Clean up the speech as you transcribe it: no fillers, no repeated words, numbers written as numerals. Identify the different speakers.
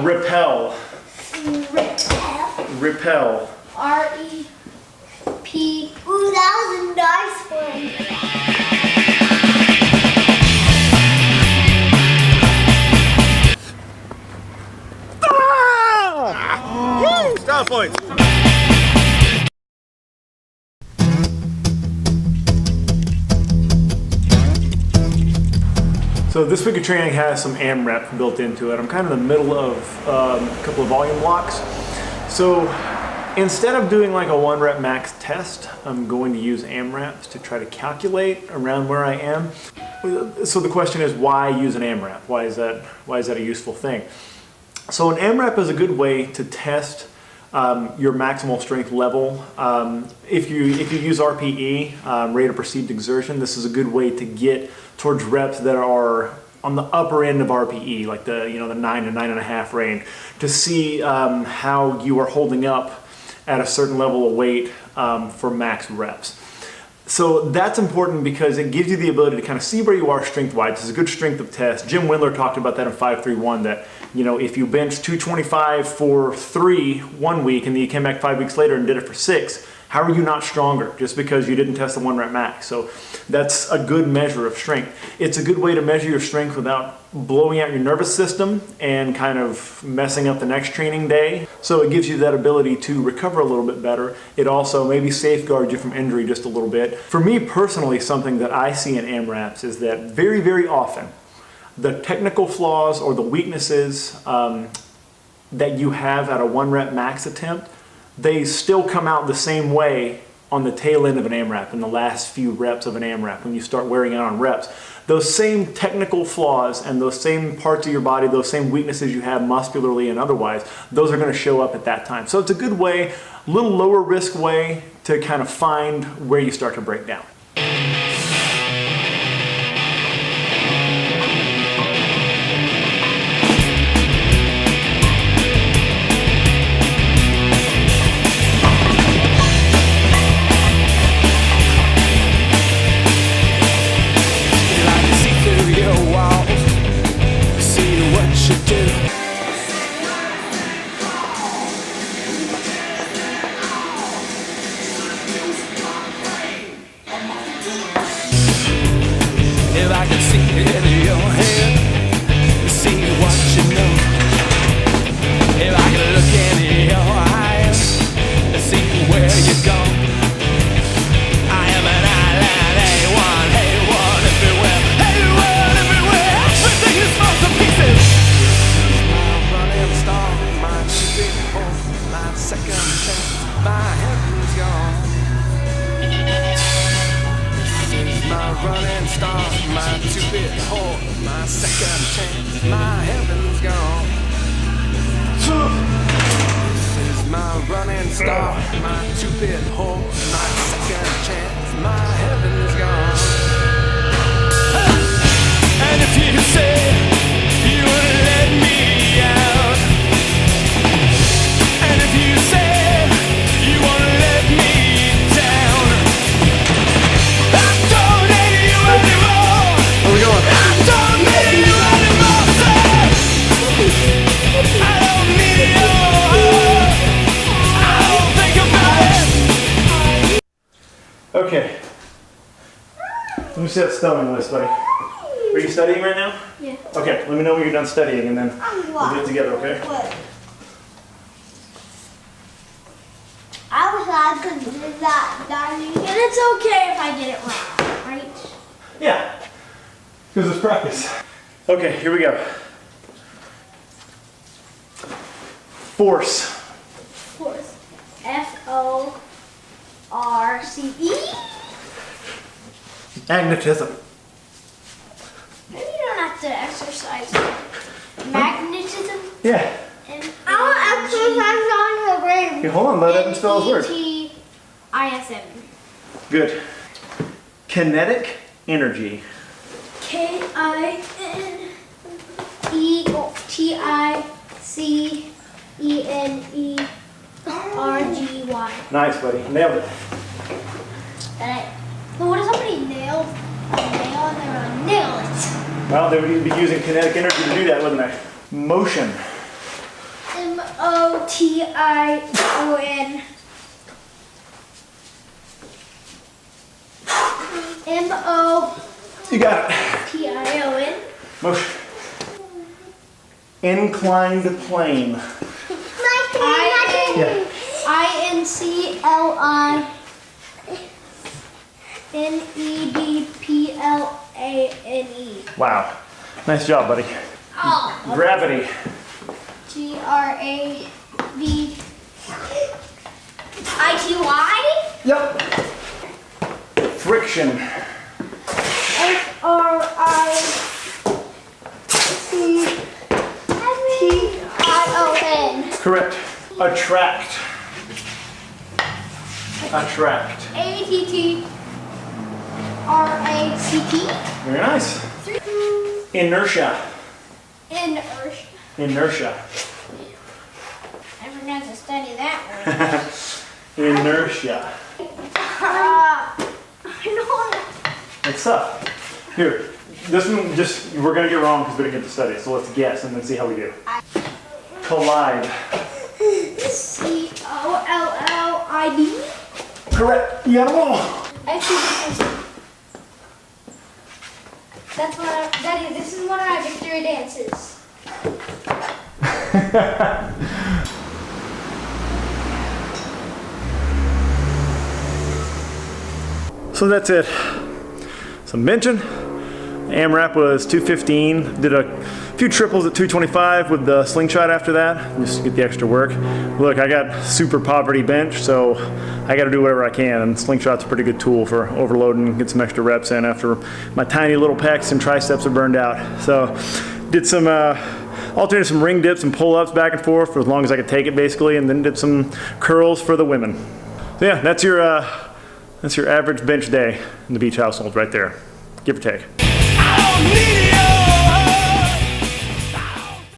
Speaker 1: Repel.
Speaker 2: Repel.
Speaker 1: Repel.
Speaker 2: R-E-P. Ooh, that was a nice one.
Speaker 1: Stop points. So this week of training has some AMRAP built into it. I'm kind of in the middle of a couple of volume blocks. So instead of doing like a 1 rep max test, I'm going to use AMRAPs to try to calculate around where I am. So the question is, why use an AMRAP? Why is that a useful thing? So an AMRAP is a good way to test your maximal strength level. If you use RPE, rate of perceived exertion, this is a good way to get towards reps that are on the upper end of RPE, like the 9 to 9.5 range, to see how you are holding up at a certain level of weight for max reps. So that's important because it gives you the ability to kind of see where you are strength-wise. It's a good strength of test. Jim Windler talked about that in 531, that if you bench 225 for 3 1 week and then you came back 5 weeks later and did it for 6, how are you not stronger just because you didn't test the 1 rep max? So that's a good measure of strength. It's a good way to measure your strength without blowing out your nervous system and kind of messing up the next training day. So it gives you that ability to recover a little bit better. It also maybe safeguards you from injury just a little bit. For me personally, something that I see in AMRAPs is that very, very often the technical flaws or the weaknesses that you have at a 1 rep max attempt, they still come out the same way on the tail end of an AMRAP, in the last few reps of an AMRAP, when you start wearing out on reps. Those same technical flaws and those same parts of your body, those same weaknesses you have muscularly and otherwise, those are going to show up at that time. So it's a good way, a little lower risk way to kind of find where you start to break down.
Speaker 3: If I could see it in your head, see what you know. If I could look into your eyes, see where you go. I am an island, A1 everywhere, everywhere. Everything is falls to pieces. My running star, my big hole, my second chance, my heaven's gone. My running star, my 2-bit hole, my second chance, my heaven's gone. This is my running star, my 2-bit hole, my second chance, my heaven's gone. And if you say you would let me out, and if you say you won't let me down,
Speaker 1: Where we going? Okay. Let me see that spelling list, buddy. Are you studying right now?
Speaker 2: Yeah.
Speaker 1: Okay, let me know when you're done studying and then we'll get it together, okay?
Speaker 2: What? I was glad to do that, Daddy. And it's okay if I get it wrong, right?
Speaker 1: Yeah, because it's practice. Okay, here we go. Force.
Speaker 2: Force. F-O-R-C-E?
Speaker 1: Magnetism.
Speaker 2: Maybe you don't have to exercise. Magnetism?
Speaker 1: Yeah.
Speaker 2: And I want exercise on the brain.
Speaker 1: Okay, hold on, let Evan spell his word.
Speaker 2: N-E-T-I-S-M.
Speaker 1: Good. Kinetic energy.
Speaker 2: K-I-N-E-T-I-C-E-N-E-R-G-Y.
Speaker 1: Nice, buddy. Nailed it.
Speaker 2: But what if somebody nailed a nail and they were nail it?
Speaker 1: Well, they would be using kinetic energy to do that, wouldn't they? Motion.
Speaker 2: M-O-T-I-O-N.
Speaker 1: You got it.
Speaker 2: M-O-T-I-O-N.
Speaker 1: Motion. Inclined plane.
Speaker 2: I-N-C-L-I-N-E-D-P-L-A-N-E.
Speaker 1: Wow. Nice job, buddy.
Speaker 2: Oh.
Speaker 1: Gravity.
Speaker 2: G-R-A-V-I-T-Y.
Speaker 1: Yep. Friction.
Speaker 2: F-R-I-C-T-I-O-N.
Speaker 1: Correct. Attract. Attract.
Speaker 2: A-T-T-R-A-C-T.
Speaker 1: Very nice. Inertia.
Speaker 2: Inertia.
Speaker 1: Inertia.
Speaker 2: Never had to study that one.
Speaker 1: Inertia.
Speaker 2: I know.
Speaker 1: It's tough. Here, this one just, we're gonna get wrong because we didn't get to study it, so let's guess and then see how we do. Collide.
Speaker 2: C-O-L-L-I-D.
Speaker 1: Correct. You got them all.
Speaker 2: That's what Daddy, this is one of my victory dances.
Speaker 1: So that's it. Some benching. AMRAP was 215. Did a few triples at 225 with the slingshot after that, just to get the extra work. Look, I got super poverty bench, so I got to do whatever I can. And slingshot's a pretty good tool for overloading and get some extra reps in after my tiny little pecs and triceps are burned out. So did some alternated some ring dips and pull-ups back and forth for as long as I could take it, basically, and then did some curls for the women. So yeah, that's your average bench day in the beach household right there, give or take.
Speaker 3: I don't need it.